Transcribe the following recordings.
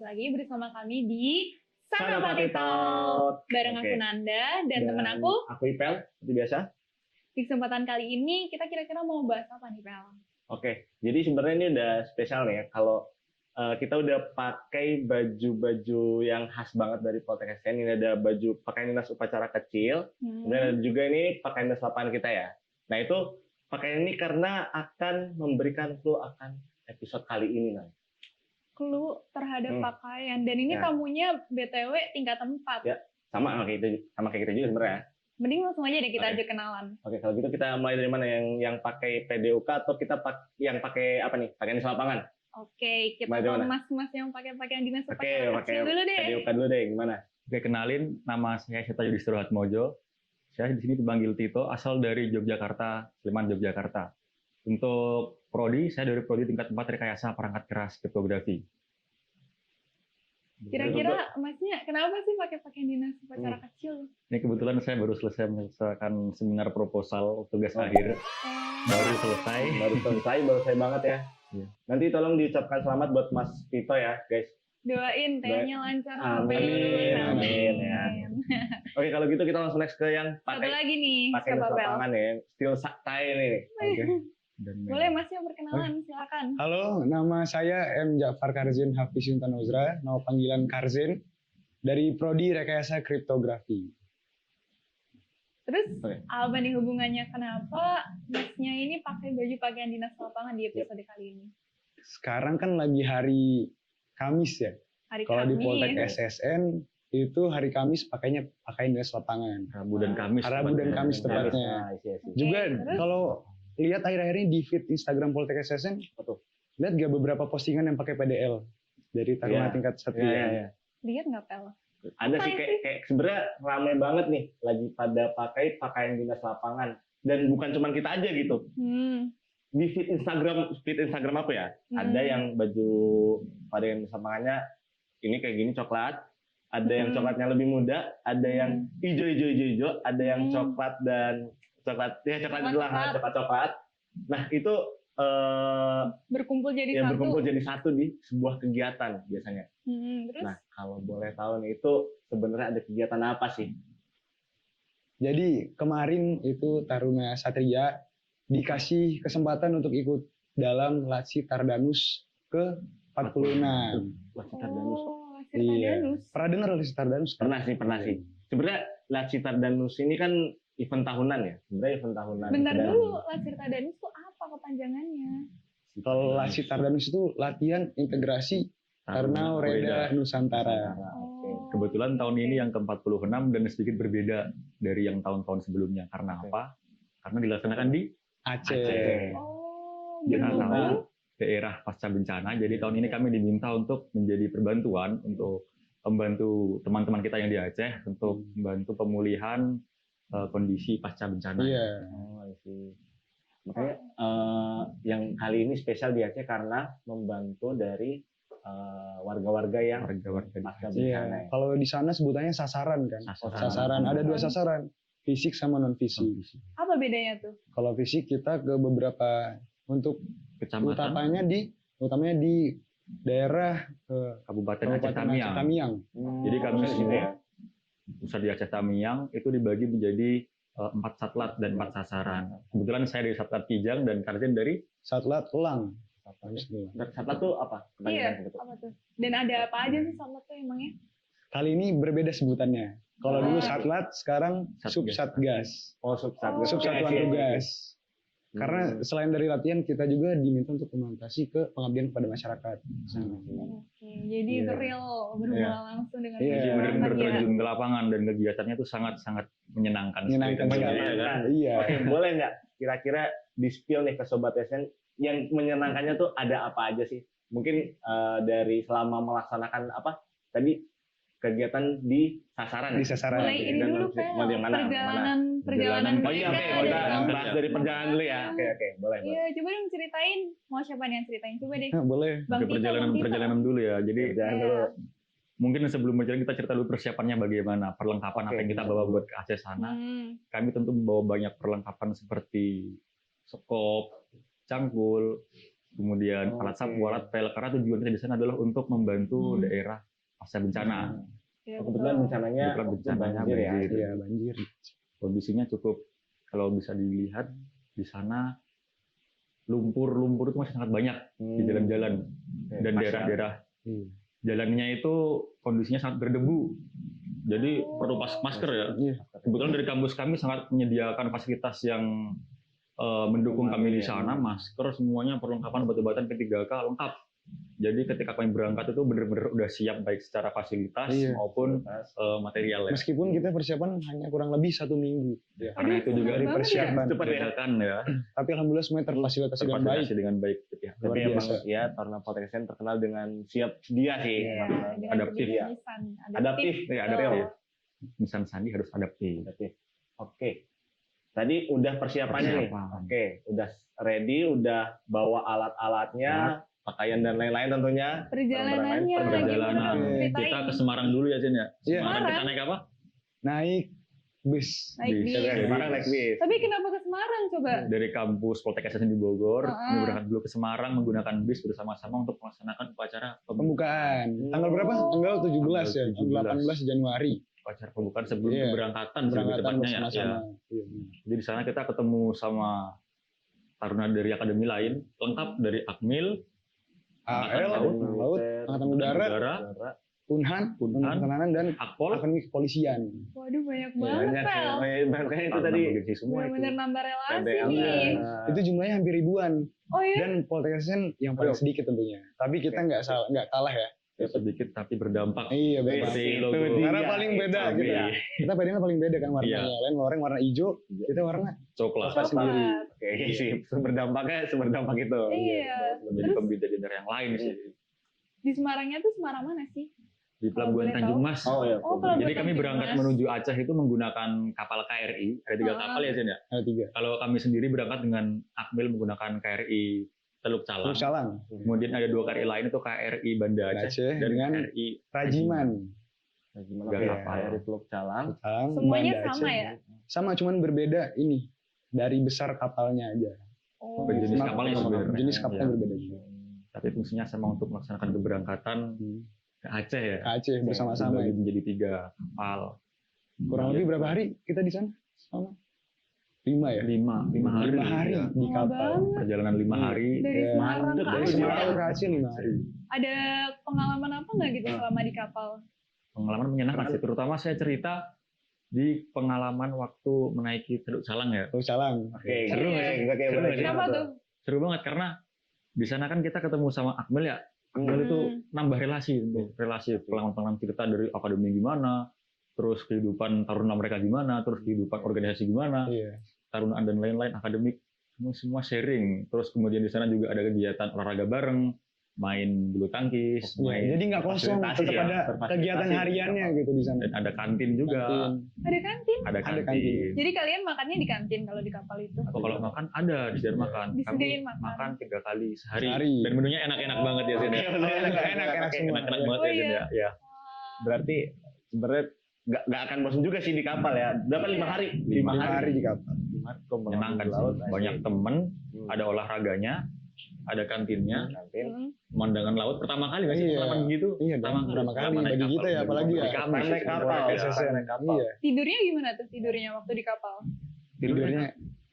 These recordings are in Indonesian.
lagi bersama kami di Sanapati Sanapati Talk. Bareng aku Oke. Nanda dan temen aku. Aku Ipel, seperti biasa. Di kesempatan kali ini kita kira-kira mau bahas apa nih, Pel? Oke, jadi sebenarnya ini udah spesial nih ya. Kalau kita udah pakai baju-baju yang khas banget dari Poltek SN. Ini ada baju pakaian dinas upacara kecil. Dan ada juga ini pakaian dinas lapangan kita ya. Nah itu pakaian ini karena akan memberikan clue akan episode kali ini. Nah. Clue terhadap pakaian. Dan ini Ya. tamunya BTW tingkat 4. Ya, sama kayak kita juga sebenarnya. Mending langsung aja deh kita Oke. aja kenalan. Oke, kalau gitu kita mulai dari mana, yang pakai PDUK atau kita yang pakai apa nih? Pakaian dinas lapangan. Oke, kita Mulai dari mau mana? mas-mas yang pakai pakaian dinas Oke, upacara pakai kecil dulu deh. PDUK dulu deh, gimana? Oke, kenalin, nama saya Seta Yudhistira Hatmojo. Saya di sini dipanggil Tito, asal dari Yogyakarta, Sleman, Yogyakarta. Untuk prodi, saya dari prodi tingkat 4 rekayasa perangkat keras kriptografi. Kira-kira masnya kenapa sih pakai pakaian dinas upacara kecil? Ini kebetulan saya baru selesai menyelesaikan seminar proposal tugas akhir. Baru selesai. Baru selesai banget ya. Iya. Nanti tolong diucapkan selamat buat Mas Tito ya, guys. Doain tehnya lancar sampai Amin, lulus. amin, ya. Oke, kalau gitu kita langsung next ke yang Satu pakai lagi nih, dinas coba Pel. lapangan ya, steel tie nih. Oke. Boleh masnya perkenalan, silakan. Halo, nama saya M. Ja'far Karzin Hafiz Yuntan Uzra, nama panggilan Karzin, dari Prodi Rekayasa Kriptografi. Terus Oke. apa nih hubungannya kenapa masnya ini pakai baju pakaian dinas lapangan di episode kali ini? Sekarang kan lagi hari Kamis ya. Hari Kalau di Kamis. Poltek SSN itu hari Kamis pakainya pakaian dinas lapangan. Rabu dan Kamis. Rabu dan Kamis tepatnya. Nah, isi. Juga terus? kalau lihat akhir-akhir ini di feed Instagram Poltek SSN, Betul. lihat gak beberapa postingan yang pakai PDL dari Taruna Iya. tingkat 1 Iya, iya. Lihat nggak Pel? Ada Apa sih itu? kayak sebenarnya ramai banget nih lagi pada pakai pakaian dinas lapangan, dan bukan cuma kita aja gitu. Di feed Instagram aku ya, ada yang baju pakaian dinas lapangannya ini kayak gini coklat, ada yang coklatnya lebih muda, ada yang hijau, ada yang coklat dan coklat coklat. Nah itu Berkumpul jadi yang satu. berkumpul jadi satu di sebuah kegiatan biasanya. Terus Nah, kalau boleh tahu nih, itu sebenarnya ada kegiatan apa sih? Jadi kemarin itu Taruna Satria dikasih kesempatan untuk ikut dalam Latsi Tardanus ke 46. Latsi Tardanus. Lasir Iya. Tardanus. Pernah dengar Latsi Tardanus? Pernah sih. Sebenarnya Latsi Tardanus ini kan event tahunan ya. Sebenarnya event tahunan. Bentar Dan dulu, Lasir Tardanus itu apa kepanjangannya? Kalau Latsi Tardanus itu latihan integrasi Taruna Oreda Nusantara. Oke. Kebetulan tahun ini yang ke-46 dan sedikit berbeda dari yang tahun-tahun sebelumnya. Karena Oke. apa? Karena dilaksanakan di Aceh. Oh, Jakarta, berhubung. daerah pasca bencana. Jadi tahun ini kami diminta untuk menjadi perbantuan untuk membantu teman-teman kita yang di Aceh untuk membantu pemulihan kondisi pasca bencana. Iya. Oh, I see. Makanya yang kali ini spesial di Aceh karena membantu dari warga-warga yang Warga-warga di pasca Aceh. bencana. Iya. Kalau di sana sebutannya sasaran kan? Sasaran. Ada 2 sasaran, fisik sama non fisik. Apa bedanya tuh? Kalau fisik kita ke beberapa untuk Kecamatan utamanya di daerah Kabupaten Aceh Kabupaten Aceh Tamiang. Tamiang. Jadi kami Bisa semua ya? pusat di Aceh Tamiang itu dibagi menjadi 4 satlat dan 4 sasaran. Kebetulan saya dari Satlat Kijang dan Karzin dari Satlat Elang. Satlat tuh apa? Iya, Gitu. apa tuh? Dan ada apa aja sih sama tuh emangnya? Kali ini berbeda sebutannya. Kalau dulu Oh. Satlat, sekarang Satgas. Subsatgas. Oh, Subsatgas. Oh. Subsatuan Oke, oke, oke. tugas. Karena selain dari latihan, kita juga diminta untuk implementasi ke pengabdian kepada masyarakat. Oke, jadi Iya. itu real berhubungan langsung dengan Iya. Jadi masyarakat benar-benar ya. terjun ke lapangan dan kegiatannya itu sangat-sangat menyenangkan. Menyenangkan sekali. sekali. Iya, kan? Iya. Oke, boleh nggak kira-kira di-spill nih ke Sobat SN yang menyenangkannya tuh ada apa aja sih? Mungkin dari selama melaksanakan apa tadi kegiatan di sasaran. Di sasaran. Mulai ini Dan dulu mau yang mana? perjalanan Oh iya, oke, kita kita dong. bahas dari perjalanan dulu ya. Oke, boleh. Iya, coba dong ceritain. Mau siapa nih yang ceritain? Coba deh. Nah, boleh. Bang Oke, Tito, Bang Tito. perjalanan dulu ya. Jadi Perjalanan Iya. dulu. mungkin sebelum berjalan kita cerita dulu persiapannya bagaimana, perlengkapan Oke, apa yang kita bawa buat ke Aceh sana. Kami tentu membawa banyak perlengkapan seperti skop, cangkul, kemudian Oke. alat sapu, alat pel, karena tujuan kita di sana adalah untuk membantu daerah pasca bencana. Iya, Kebetulan betul. bencananya Kebetulan bencananya banjir ya. banjir. Iya, banjir. Kondisinya cukup, kalau bisa dilihat di sana lumpur itu masih sangat banyak di jalan-jalan dan daerah-daerah Iya. jalannya itu kondisinya sangat berdebu. Jadi perlu masker ya. Iya. Kebetulan dari kampus kami sangat menyediakan fasilitas yang mendukung kami di sana, masker, semuanya perlengkapan obat-obatan P3K lengkap. Jadi ketika kami berangkat itu benar-benar udah siap baik secara fasilitas Iya. maupun material ya. Meskipun kita persiapan hanya kurang lebih 1 minggu. Karena itu juga Dari persiapan. Cepat ya. kan ya, Tapi alhamdulillah semuanya terfasilitasi dengan baik. terfasilitasi dengan baik. Ya. Tapi Luar emang biasa. ya Taruna Poltekkes terkenal dengan siap dia sih. Iya, dengan Adaptif jenis ya. nisan. Adaptif. Ya, Betul. adaptif. Nisan Sandi harus adaptif. Adaptif. Oke. Tadi udah persiapannya nih. Persiapan. Oke, udah ready, udah bawa alat-alatnya, pakaian dan lain-lain tentunya. Perjalanannya, Perjalanan gimana Oke. ceritain? kita ke Semarang dulu ya Jen ya. Iya. Semarang kita Semarang. naik apa? Naik bus. Naik Bis. bis. Jadi- Semarang naik bis. Tapi kenapa ke Semarang coba? Dari kampus Poltekkes di Bogor, Heeh. kami berangkat dulu ke Semarang menggunakan bis bersama-sama untuk melaksanakan upacara Pembukaan. Tanggal berapa? Tanggal 17 ya. Tanggal 18 Januari. upacara pembukaan sebelum Iya. keberangkatan lebih Berangkatan tepatnya ya. bersama-sama. Ya. Iya, benar. Jadi di sana kita ketemu sama taruna dari akademi lain, lengkap dari Akmil, AL, Angkatan Laut, Angkatan Udara, Udara, Unhan, Unhan, Pertahanan, dan Akpol, Akademi Kepolisian. Waduh, banyak Banyak banget, sih. Pel. Makanya itu tadi. Gengsi semua itu. Bener-bener nambah relasi PDL. nih. Itu jumlahnya hampir ribuan. Oh iya? Dan Poltekkes yang paling sedikit tentunya. Tapi kita nggak kalah ya. Ya, sedikit tapi berdampak. Iya, beda. Seperti Itu logo. dia. Karena paling beda Itu gitu dia. ya. Kita padahal paling beda kan warnanya. Iya. Lain orang warna hijau, kita warna Coklat. Apa sendiri. Coklat. Oke, sih. Berdampak itu. Iya. Menjadi Terus pembeda di daerah yang lain sih. di Semarangnya tuh Semarang mana sih? Di Kalau Pelabuhan boleh Tanjung tahu. Mas. Oh iya. Oh, Pelabuhan Jadi kami Tanjung berangkat Mas. menuju Aceh itu menggunakan kapal KRI. Ada 3 Ah. kapal ya Jen ya. ada 3. Kalau kami sendiri berangkat dengan Akmil menggunakan KRI Teluk Calang. Terus Calang, Kemudian ada 2 KRI lain itu KRI Banda Aceh, Aceh dan dengan KRI Rajiman. Nah, gimana Tiga ya? kapal. Dari Teluk Calang. Calang, Semuanya Banda sama Aceh. ya? Sama, cuman berbeda ini. Dari besar kapalnya aja. Oh. Jenis Kenapa? kapalnya sebenarnya. Jenis kapalnya Iya. berbeda juga. Tapi fungsinya sama untuk melaksanakan keberangkatan ke Aceh ya. Ke Aceh bersama-sama. Dibagi menjadi 3 kapal. Kurang lebih berapa hari kita di sana? Sama? 5 ya? 5 hari. 5 hari Ya. di Lama kapal. banget. Perjalanan 5 hari. Dari Iya. Semarang Mandek, ke dari Dari Aceh. Semarang ke Aceh 5 hari. Ada pengalaman apa nggak gitu selama di kapal? Pengalaman menyenangkan sih. Terutama saya cerita di pengalaman waktu menaiki Teluk Calang ya. Terus Calang. Oke, Seru gitu. nggak sih? Nggak kayak Seru boleh nggak sih? Kenapa tuh? Seru banget karena di sana kan kita ketemu sama Akmil ya. Akmil itu nambah relasi, relasi pengalaman-pengalaman cerita dari akademi gimana, terus kehidupan taruna mereka gimana, terus kehidupan organisasi gimana, Iya. tarunaan dan lain-lain akademik, semua sharing. Terus kemudian di sana juga ada kegiatan olahraga bareng, main bulu tangkis, Ya, main jadi nggak kosong, fasilitasi tetap ya, ada terfasilitasi kegiatan di hariannya kapal. gitu di sana. dan ada kantin juga, Kantin. Ada kantin. ada kantin. kantin. Jadi kalian makannya di kantin kalau di kapal itu? Atau kalau makan ada disediakan makan. Disediain Kami makan. makan 3 kali sehari. Sehari. Dan menunya enak-enak banget ya Zen ya. Oke, bener. Enak semua. Enak-enak Iya. banget Oh, ya Zen iya. ya. Ya. Berarti sebenarnya nggak akan bosan juga sih di kapal ya. Berapa 5 hari? 5 5 hari di kapal. 5 hari kok Menyenangkan di laut, sih. Banyak temen, ada olahraganya, ada kantinnya, kantin. Hmm. pemandangan laut. Pertama kali nggak sih Iya. pengalaman gitu? Iya, pertama kali naik bagi kapal. kita ya, apalagi ya. Bagi kami sih, Naik kapal, sebenarnya ya. ya. Naik kapal. Iya. Tidurnya gimana tuh tidurnya waktu di kapal? Tidurnya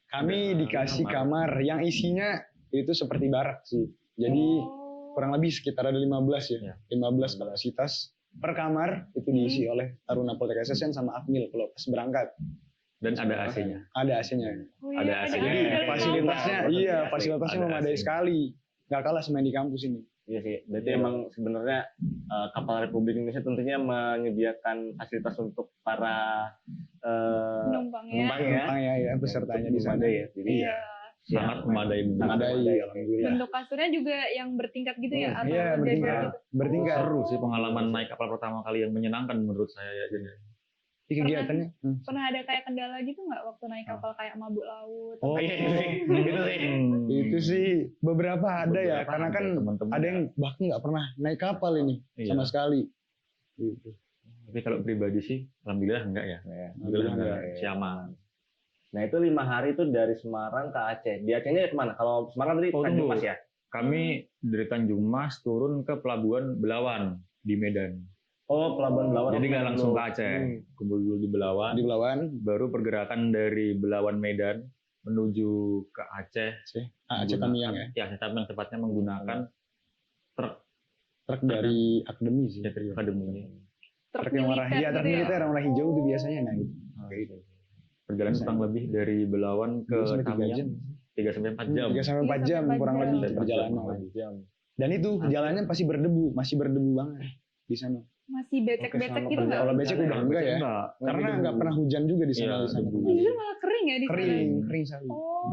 kami dikasih kamar yang isinya itu seperti barak sih. Jadi Oh. kurang lebih sekitar ada 15 ya. Iya. 15 kapasitas per kamar itu diisi oleh Taruna Poltekkes sama Akmil kalau pas berangkat. Dan ada AC-nya. Ada AC-nya. Oh Ada iya, AC. AC Jadi dari Fasilitasnya kampus. iya, AC. fasilitasnya Ada memadai AC. sekali. Gak kalah sama yang di kampus ini. Iya sih. Berarti emang sebenarnya kapal Republik Indonesia tentunya menyediakan fasilitas untuk para Penumpangnya. penumpang ya. Penumpang ya, pesertanya di sana. Memadai ya. Jadi Iya. Sangat memadai. sangat Memadai. memadai, alhamdulillah. Bentuk kasurnya juga yang bertingkat gitu ya? Atau Iya, jajar bertingkat. gitu? Bertingkat. Seru sih pengalaman naik kapal pertama kali yang menyenangkan menurut saya ya Jen. Di kegiatannya. Pernah ada kayak kendala gitu nggak waktu naik kapal kayak mabuk laut? Oh, Iya, itu sih. Itu sih. itu sih beberapa ada ya, Beberapa karena ada, kan teman-teman ada ya. yang bahkan nggak pernah naik kapal ini Iya. sama sekali. Gitu. Tapi kalau pribadi sih, alhamdulillah enggak ya. Ya. Alhamdulillah enggak. Iya. Si aman. Nah itu 5 hari itu dari Semarang ke Aceh. Di Acehnya kemana? Kalau Semarang tadi Oh, Tanjung tunggu. Mas ya? Kami dari Tanjung Mas turun ke Pelabuhan Belawan di Medan. Oh, Pelabuhan Belawan. Jadi nggak langsung ke dulu. Aceh, kumpul dulu di Belawan. Di Belawan, Baru pergerakan dari Belawan Medan menuju ke Aceh. Aceh Tamiang ya. Ya, Aceh Tamiang tepatnya menggunakan Truk dari akademi sih. dari akademi. Truk yang warna militer truk gitu ya? militer yang warna hijau itu biasanya nah gitu. Perjalanan kurang lebih dari Belawan ke 2 sampai 3 Tamiang jam. 3 sampai 4 jam. 3 sampai 4 jam 3 kurang sampai 4 lebih jam. perjalanan. jam. Dan itu jalannya pasti berdebu, masih berdebu banget di sana. Masih becek-becek Oke, gitu sama nggak? Kalau becek udah enggak ya. Karena Lebih nggak debu. pernah hujan juga di sana Iya, di sana. debu. Oh, justru malah kering ya di sana? Kering sekali. Oh,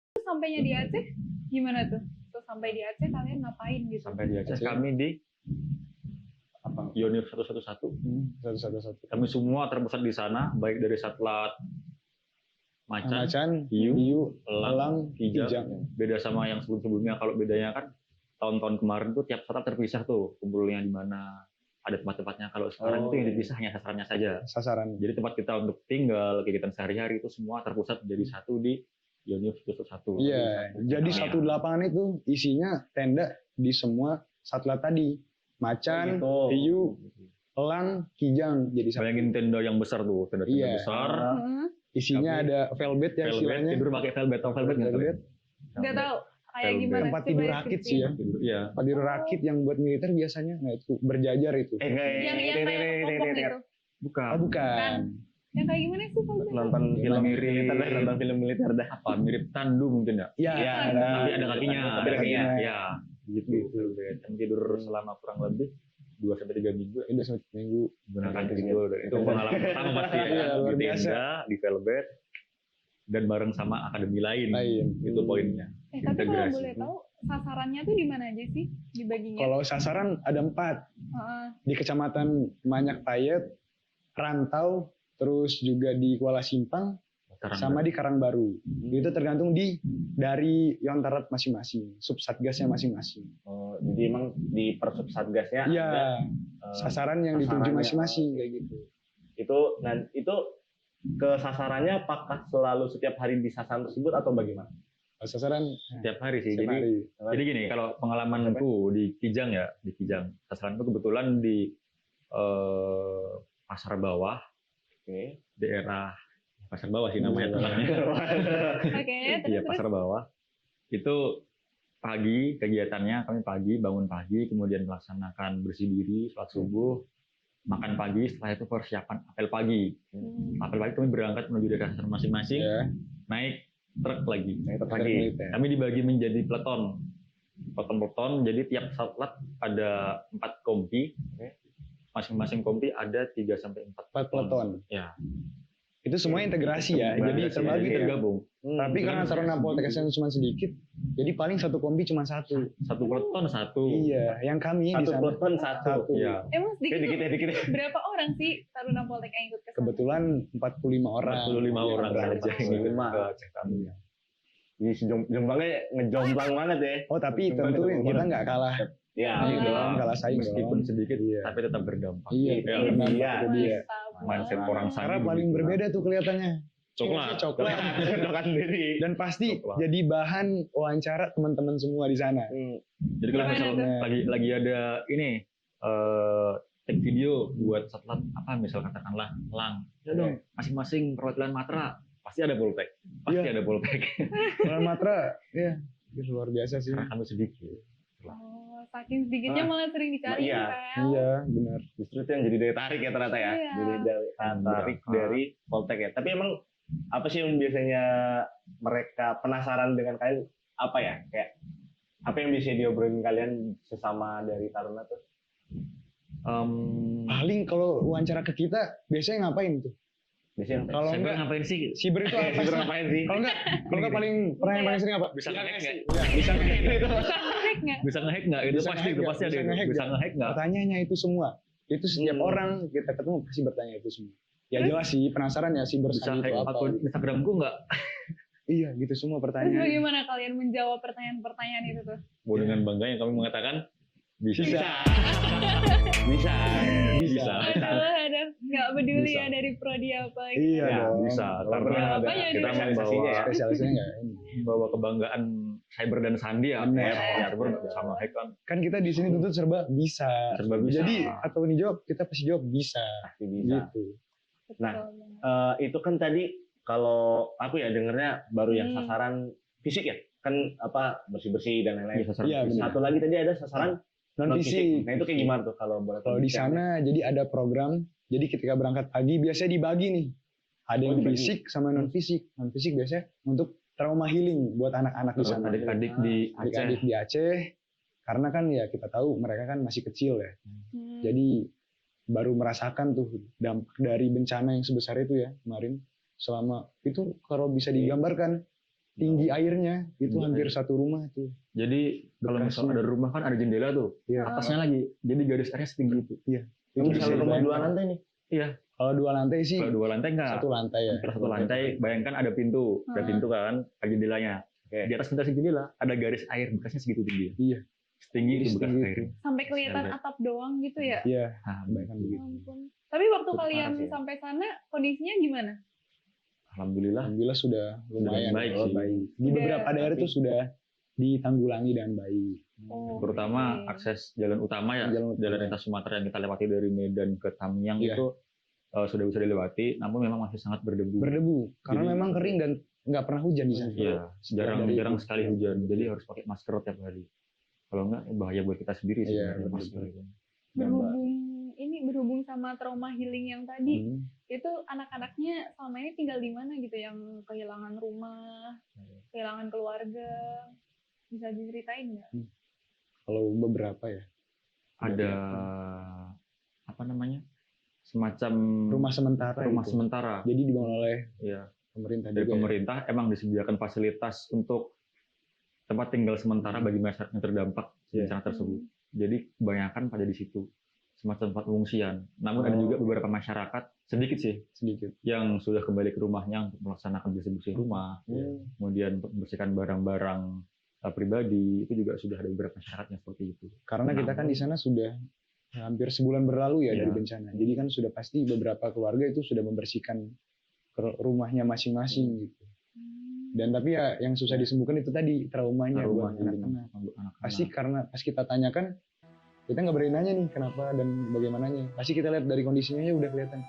terus sampainya di Aceh gimana tuh? Terus sampai di Aceh kalian ngapain gitu? Sampai di Aceh Aceh. kami di Apa? Yonif 111. Satu. Kami semua terpusat di sana, baik dari Satlat Macan, Macan, Hiu, hiu, Elang, elang, Kijang. kijang. Beda sama yang sebelum-sebelumnya. Kalau bedanya kan tahun-tahun kemarin tuh tiap satlat terpisah tuh, kumpulnya di mana, ada tempat-tempatnya. Kalau sekarang itu yang dipisah hanya sasarannya saja. Sasaran. Jadi tempat kita untuk tinggal, kegiatan sehari-hari itu semua terpusat menjadi satu di Yonif 111. Iya, jadi satu lapangan itu isinya tenda di semua satlat tadi. Macan, Oh, gitu. hiu, elang, kijang jadi satu. Bayangin tenda yang besar tuh, tenda Iya. besar. Heeh. Isinya Tapi ada velvet ya Velvet, istilahnya. tidur pakai velvet, tau velvet nggak? Velvet. Nggak tahu kayak Velvet. gimana? Tempat Coba tidur deskripsiin. rakit sih ya. Iya. Tempat tidur rakit yang buat militer biasanya. Nah itu berjajar itu. Kayak Yang kayak kelompok gitu. Bukan. Ah bukan. Yang kayak gimana sih? Pak? nonton film Mirip. militer dah, nonton film militer dah. Apa mirip tandu mungkin ya? Iya. Iya, Tapi ada kakinya. Tapi ada kakinya. Ya, gitu. Dan tidur selama kurang lebih 2 sampai 3 minggu Udah satu minggu. menggunakan itu. Dan itu pengalaman pertama pasti ya. Iya, luar Di biasa. tenda, di velvet, dan bareng sama akademi lain. Itu poinnya. Tapi kalau Integrasi. boleh tahu sasarannya tuh di mana aja sih dibaginya? Kalau sasaran ada 4 Heeh. di Kecamatan Manyak Payet, Rantau, terus juga di Kuala Simpang, Sekarang sama di Karangbaru. Itu tergantung dari Yontarat masing-masing, subsatgasnya masing-masing. Oh, jadi emang di persub satgasnya ada Iya, sasaran yang dituju sasarannya. masing-masing kayak gitu. itu ke sasarannya apakah selalu setiap hari di sasaran tersebut atau bagaimana? Kalau sasaran setiap hari sih. setiap Jadi hari. Jadi gini, kalau pengalamanku di Kijang ya, di Kijang. Sasaranku kebetulan di Pasar Bawah, Oke. daerah Pasar Bawah sih namanya tempatnya. Oke, Iya, terus Pasar Bawah. Itu pagi kegiatannya, kami pagi, bangun pagi, kemudian melaksanakan bersih diri, sholat subuh, makan pagi, setelah itu persiapan apel pagi. Apel pagi kami berangkat menuju daerah masing-masing, Ya, naik truk lagi. Itu dari pagi. militer. Kami dibagi menjadi peleton. Peleton-peleton, jadi tiap satlat ada 4 kompi. Oke. Masing-masing kompi ada 3 sampai 4 4 peleton. Ya. Itu semua integrasi ya, jadi terbagi Jadi tuh. tergabung. Tapi karena Taruna Poltek SN cuma sedikit, jadi paling satu kompi cuma satu. Satu peleton satu. Iya, yang kami di Satu sana peleton satu. Iya. emang sedikit Dikit tuh, dikit ya. berapa orang sih Taruna Poltek yang ikut ke sana? kebetulan 45 orang. 45 orang Berangkat. saja yang ikut 45. ke Aceh kami. Jadi jombangnya ngejomblang banget ya. Oh tapi Jombang tentu itu kita nggak kalah Ya, Iya. dong, kalah saing Meskipun dong. sedikit, Iya. tapi tetap berdampak. Iya, Iya, berdampak iya. ke dia. Mantap Mindset banget. orang Karena Sandi paling begitu. berbeda tuh kelihatannya. Coklat. Coklat. Coklat sendiri. Dan pasti Coklat. jadi bahan wawancara teman-teman semua di sana. Jadi kalau Gimana misalnya tuh? lagi ada ini take video buat satlat apa misal katakanlah lang, ya dong masing-masing perwakilan Matra pasti ada poltek, pasti Iya. ada poltek. Kalau Matra, ya itu luar biasa sih. Karena kami sedikit. Oh, saking sedikitnya malah sering dicari Iya. Fel. Iya, benar. Justru itu yang jadi daya tarik ya ternyata ya. Iya. Jadi daya tarik dari Poltek ya. Tapi emang apa sih yang biasanya mereka penasaran dengan kalian apa ya? Kayak apa yang bisa diobrolin kalian sesama dari Taruna tuh? Paling kalau wawancara ke kita biasanya ngapain tuh? Biasanya Kalau Saya enggak ngapain sih? Siber itu apa sih? ngapain sih? Kalau enggak paling pernah yang paling sering apa? Bisa nge-hack nggak? Iya, bisa nge-hack. Menarik nggak? Bisa nge-hack nggak? Itu Bisa pasti nge-hack itu nggak? pasti ada Bisa itu. nge-hack Bisa nggak? nge-hack nggak? Pertanyaannya itu semua. Itu setiap Hmm. orang kita ketemu pasti bertanya itu semua. Ya jelas sih penasaran ya siber Bisa sandi hack itu apa. akun Instagramku nggak? Iya gitu semua Terus pertanyaan. bagaimana kalian menjawab pertanyaan-pertanyaan itu tuh? Mau dengan bangganya kami mengatakan Bisa. Bisa. Bisa. Bisa. Aduh, nggak peduli Bisa. ya dari prodi apa gitu. Iya Ya, dong. bisa. Kalau Karena pernah apa ada ya, kita spesialisasinya ya. spesialisnya nggak ini. membawa kebanggaan cyber dan sandi ya. Benar. Cyber sama hack kan. Kan kita di sini tuntut serba bisa. Serba bisa. Jadi atau dijawab kita pasti jawab bisa. Pasti bisa. Gitu. Betul Nah, banget. Itu kan tadi kalau aku ya dengernya baru yang Hmm. sasaran fisik ya, kan apa bersih-bersih dan lain-lain. Bisa Iya, benar. Satu lagi tadi ada sasaran Non fisik. Nah itu kayak gimana tuh kalau boleh Kalau tahu di detailnya? sana jadi ada program. Jadi ketika berangkat pagi biasanya dibagi nih. Ada yang dibagi. fisik sama non fisik. Non fisik biasanya untuk trauma healing buat anak-anak di sana. Adik-adik di Aceh. Adik-adik di Aceh. Karena kan ya kita tahu mereka kan masih kecil ya. Hmm. Jadi baru merasakan tuh dampak dari bencana yang sebesar itu ya kemarin. Selama itu kalau bisa digambarkan tinggi airnya itu Tinggi hampir air. satu rumah tuh. Jadi kalau Bekasnya. misalnya ada rumah kan ada jendela tuh. Iya. Atasnya lagi. Jadi garis airnya setinggi itu. Itu Itu misalnya bisa rumah dibayangkan. 2 lantai nih. Iya. Kalau 2 lantai sih Kalau 2 lantai enggak. satu lantai ya. Kalau 1 lantai, bayangkan ada pintu. Ada Hmm. pintu kan, ada jendelanya. Oke. Di atas pintu jendela ada garis air bekasnya segitu tinggi. Iya. Setinggi itu bekas Setinggi air. itu. Sampai kelihatan Bisa atap doang gitu ya. Iya. Nah, Bayangkan Ya begitu. ampun. Tapi waktu Cukup kalian parah sih ya. sampai sana kondisinya gimana? alhamdulillah. Alhamdulillah sudah lumayan. baik Oh, sih. baik. Di Udah. beberapa daerah itu sudah ditanggulangi dengan baik. Oh, Terutama oke. akses jalan utama ya, Jalan utama. jalan lintas Sumatera yang kita lewati dari Medan ke Tamiang Iya. itu sudah bisa dilewati, namun memang masih sangat berdebu. Berdebu karena Jadi- memang kering dan nggak pernah hujan di sana. Iya, jarang Dari- jarang sekali hujan. Jadi harus pakai masker tiap hari. Kalau enggak bahaya buat kita sendiri sih. Iya, pakai betul. masker itu. Berhubung sama trauma healing yang tadi, Hmm. itu anak-anaknya selama ini tinggal di mana gitu, yang kehilangan rumah, kehilangan keluarga, bisa diceritain nggak? Kalau beberapa ya Ada apa namanya? Semacam rumah sementara. rumah gitu. sementara. Jadi dibangun oleh Ya, pemerintah dari juga. ya. pemerintah emang disediakan fasilitas untuk tempat tinggal sementara bagi masyarakat yang terdampak Iya. bencana tersebut. Jadi kebanyakan pada di situ, semacam tempat pengungsian. Namun ada Oh. juga beberapa masyarakat, sedikit sih, Sedikit. yang sudah kembali ke rumahnya untuk melaksanakan bersih-bersih rumah, kemudian untuk membersihkan barang-barang pribadi, itu juga sudah ada beberapa syaratnya seperti itu. Karena kita kan di sana sudah hampir sebulan berlalu ya Iya. dari bencana. Jadi kan sudah pasti beberapa keluarga itu sudah membersihkan rumahnya masing-masing gitu. Dan tapi ya yang susah disembuhkan itu tadi traumanya buat anak-anak. Pasti karena pas kita tanyakan kita nggak berani nanya nih kenapa dan bagaimananya. Pasti kita lihat dari kondisinya ya udah kelihatan.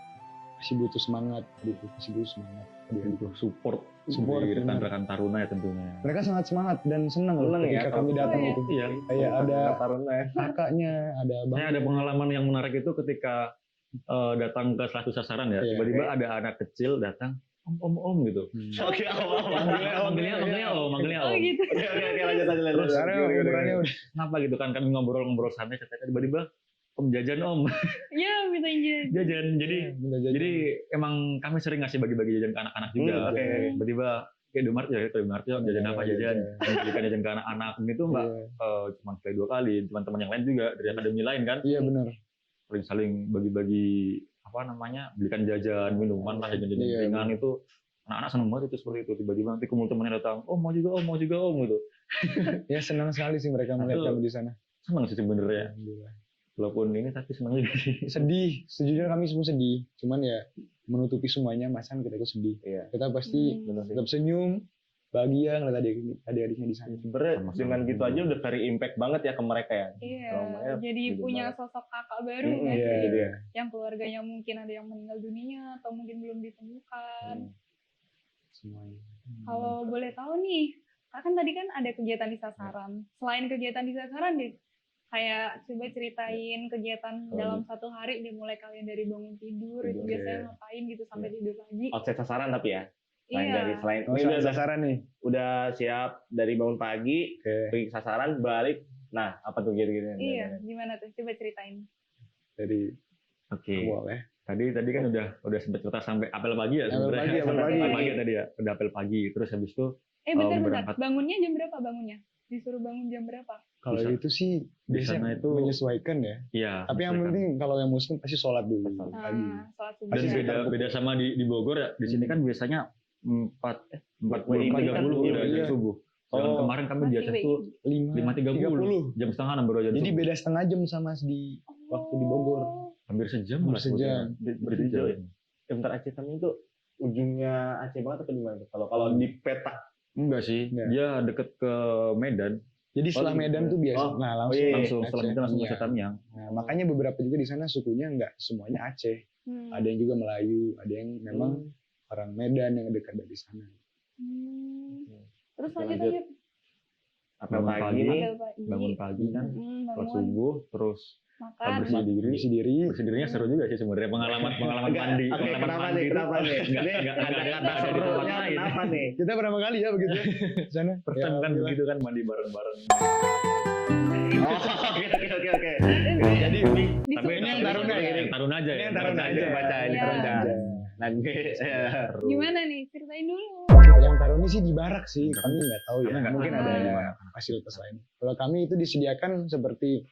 Masih butuh semangat, gitu. Masih butuh semangat. butuh support Support, dari benar. rekan-rekan taruna ya tentunya. Mereka sangat semangat dan senang loh Senang ya, ketika kami datang iya. itu. Iya, Kayak ada Taruna ya. kakaknya, ada saya ada pengalaman yang menarik itu ketika datang ke salah satu sasaran ya, Iya. tiba-tiba ada anak kecil datang, om gitu. Oke, Manggilnya Oh om. gitu. Oke, lanjut. Terus karena umurannya udah Kenapa gitu kan kami ngobrol-ngobrol santai, tiba-tiba om jajan om, Ya, minta izin. jajan. minta jajan. Jadi emang kami sering ngasih bagi-bagi jajan ke anak-anak juga. Oke. Tiba-tiba kayak Domart ya, Domart yuk jajan apa jajan, belikan jajan ke anak-anak gitu mbak. Iya. Cuma sekali 2 kali, teman-teman yang lain juga dari akademi lain kan, Iya benar. saling bagi-bagi apa namanya, belikan jajan, minuman lah, jajan-jajan Iya, ringan itu. Anak-anak seneng banget itu seperti itu. Tiba-tiba nanti kumpul temannya datang, oh mau juga om gitu. Ya senang sekali sih mereka melihat Betul. kami di sana. Seneng sih sebenarnya. Alhamdulillah. Walaupun ini tapi seneng juga sih. Sedih, sejujurnya kami semua sedih. Cuman ya menutupi semuanya, masan kita ikut sedih. Iya. Kita pasti tetap senyum, bahagia ngeliat adik-adiknya di sana. Sebenarnya Sama-sama. dengan gitu aja udah very impact banget ya ke mereka ya. Iya, Traumanya jadi gede punya banget. sosok kakak baru Mm-mm, kan, iya, sih? iya. Yang keluarganya mungkin ada yang meninggal dunia atau mungkin belum ditemukan. Semuanya. Kalau boleh tahu nih, kan tadi kan ada kegiatan di sasaran. Selain kegiatan di sasaran, kayak coba ceritain kegiatan dalam satu hari, dimulai kalian dari bangun tidur, itu Tidur, biasanya iya. ngapain gitu sampai tidur lagi. Outside sasaran tapi ya. Iya. Selain Oh, ini udah sasaran nih. udah siap dari bangun pagi, Oke. pergi ke sasaran, balik. Nah, apa tuh kira-kira? Iya, gimana tuh? Coba ceritain. Dari Oke. awal ya. Tadi kan udah sempat cerita sampai apel pagi ya Apel sebenarnya. pagi, apel pagi. Apel pagi tadi ya, udah apel pagi. Terus habis itu Bentar. berangkat. Bangunnya jam berapa bangunnya? Disuruh bangun jam berapa? Kalau Bisa. itu sih Di sana biasanya itu- menyesuaikan ya. Iya. Tapi yang misalkan. penting kalau yang muslim pasti sholat dulu pagi. Sholat subuh. Dan Pasti ya. beda sama di Bogor ya. Di sini kan biasanya 4:30 Iya, udah iya. subuh. Sedangkan Oh. kemarin kami di Masih Aceh WIB. tuh 5.30. 5.30. Jam setengah 6 baru aja. Jadi beda setengah jam sama di waktu di Bogor. hampir sejam. Hampir lah sejam. sebetulnya. Berarti jauh ya? Bentar, Aceh Tamiang itu ujungnya Aceh banget atau di mana tuh? Kalau di peta. Enggak sih, Enggak. dia deket ke Medan. Jadi setelah gitu. Medan tuh biasa. Oh, Nah, oh iya, Langsung setelah Aceh, Medan langsung ke Tamiang. Tamiang. Nah, makanya beberapa juga di sana sukunya nggak semuanya Aceh. Ada yang juga Melayu, ada yang memang orang Medan yang dekat dari sana. Terus Oke, lanjut lanjut. lanjut. Apel Bangun pagi pagi. nih. Apel pagi. Bangun pagi kan, sholat Bangun. subuh, terus Makan. bersih diri. Bersih diri. Bersih dirinya seru juga sih sebenarnya pengalaman Enggak, mandi. oke, Pengalaman kenapa mandi nih? itu Kenapa nih? Enggak Ini enggak ada ada kata di tempat serunya lain. kenapa nih? Kita pertama kali ya begitu ya di sana. First Ya, time kan alhamdulillah. begitu kan mandi bareng-bareng. Oh, oke. Jadi ini Di tapi Sunda. ini yang taruna ya? Yang taruna aja Ini ya. yang taruna aja. Baca ini Iya. taruna. Aja. Nanti Gimana nih? Ceritain dulu. Yang Taruni sih di barak sih, kami nggak tahu ya. Kami nggak Mungkin tahu. ada fasilitas lain. Kalau kami itu disediakan seperti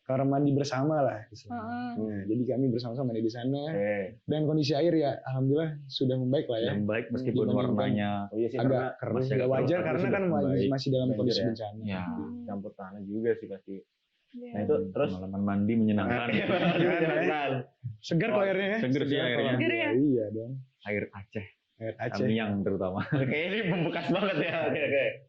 kamar mandi bersama lah. istilahnya. Heeh. Nah, jadi kami bersama-sama mandi di sana. Oke. Dan kondisi air ya, alhamdulillah sudah membaik lah ya. Yang baik meskipun Dibandingkan warnanya Oh iya sih, karena Agak keruh, masih ya agak wajar keruh, karena tapi kan sudah membaik. masih dalam Banjir kondisi ya. bencana. ya campur tanah juga sih pasti. Iya. Nah itu terus pengalaman mandi menyenangkan. menyenangkan. Seger kok airnya ya. Seger sih airnya. Seger ya? Iya dong. Air Aceh, Air Aceh. Tamiang terutama. Oke, ini membekas banget ya.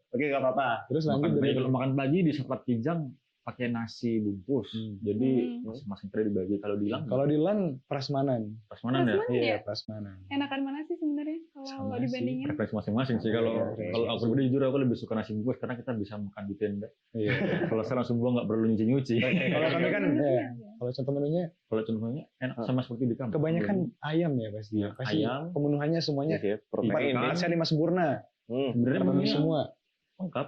Oke, nggak apa-apa. Terus lanjut Makan dari pagi, kalau makan pagi di Selat Kijang pakai nasi bungkus. Jadi masing-masing tray dibagi. Kalau di Ilang, kalau di LAN prasmanan. prasmanan ya. Prasmanan ya? Iya, prasmanan. Enakan mana sih sebenarnya kalau Sama dibandingin? Preferensi masing-masing sih. Kalau Iya, kalau aku pribadi jujur aku lebih suka nasi bungkus karena kita bisa makan di tenda. Iya. Kalau saya langsung buang nggak perlu nyuci-nyuci. Kalau kami kan ya, kalau contoh menunya Kalau contohnya enak sama seperti di kampung. kebanyakan ayam ya pasti. Iya, Pasti ayam. pemenuhannya semuanya Iya, protein. Ikan. 4 sehat 5 sempurna. Sebenarnya Terpenuhi menunya semua. lengkap.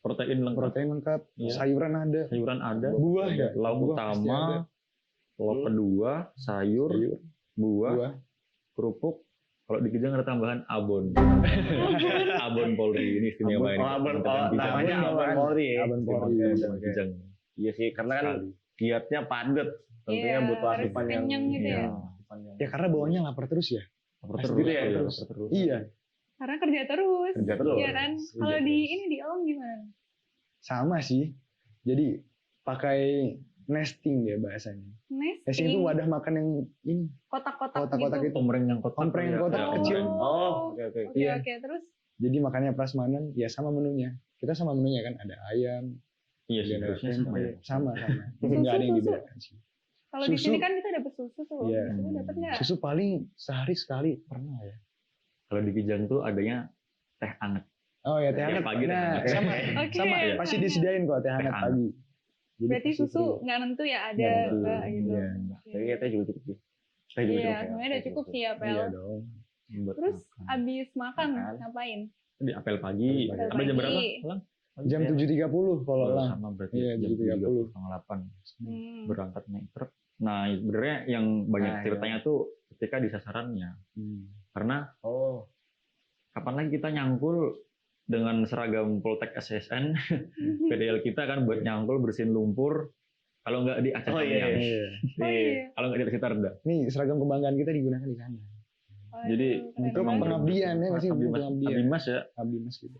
Protein lengkap. Protein lengkap, Iya. sayuran ada, Sayuran ada. buah ya. Lauk Buah pasti ada. utama, lauk kedua, sayur, Sayur, buah, buah. kerupuk. Kalau di Kijang ada tambahan abon. Abon Polri ini istimewa ini. Abon, Teman Kijang. namanya Abon Polri. Abon Polri. Teman Kijang. Iya sih, karena kan dietnya padat. Tentunya Iya, butuh harus asupan yang kenyang gitu ya. asupan yang- Ya karena bawahnya lapar terus ya. Lapar Pasti terus, gitu ya, iya, terus. lapar terus. Iya, Karena kerja terus. Kerja terus. Iya kan? Kalau di ini di Elang gimana? sama sih. Jadi pakai nesting ya bahasanya. Nesting itu wadah makan yang ini, kotak-kotak kotak-kotak gitu. itu. Kompreng yang kotak. Kompreng yang ya. kotak Ya, kecil. kompreng. Oh, oke. Oke Iya. oke terus Jadi makannya prasmanan ya sama menunya. Kita sama menunya kan ada ayam, Iya sih, ada harusnya tempe, sama ya. sama. Susu, Nggak ada yang susu. dibedakan sih. kalau di Susu. sini kan kita dapat susu tuh. Iya. Susu dapat nggak? Susu paling sehari sekali pernah ya. Kalau di Kijang tuh adanya teh anget. Oh ya teh Tiap hangat. pagi teh Nah, hangat. sama, Oke. sama Iya. pasti tanya. disediain kok teh hangat hangat. pagi. Jadi Berarti pasti susu perlu. nggak nentu ya ada Nggak nentu, nggak gitu. iya. Oke. Tapi teh juga cukup sih. Teh juga Iya, cukup ya. sebenarnya udah cukup sih ya, Pel. Iya dong. Buat Terus makan. abis makan Makan. ngapain? Di apel pagi. Apel Apel jam pagi. berapa? Elang? Jam 7.30 kalau Oh, lah. sama berarti Iya, jam 7.30. 7.30, 8 Hmm. berangkat naik truk. Nah, sebenarnya yang banyak Nah, ceritanya tuh ketika di sasarannya. Karena Oh, kapan lagi kita nyangkul dengan seragam Poltek SSN, PDL kita kan buat nyangkul bersihin lumpur. Kalau nggak di Aceh Oh, iya, Tamiang. Iya. Oh iya. Kalau nggak di sekitar dah. Nih seragam kebanggaan kita digunakan di sana. Waduh, Jadi, keren untuk banget. pengabdian ya nggak sih? Abdi Untuk Mas, pengabdian. Abdi Mas ya. Abdi Mas gitu.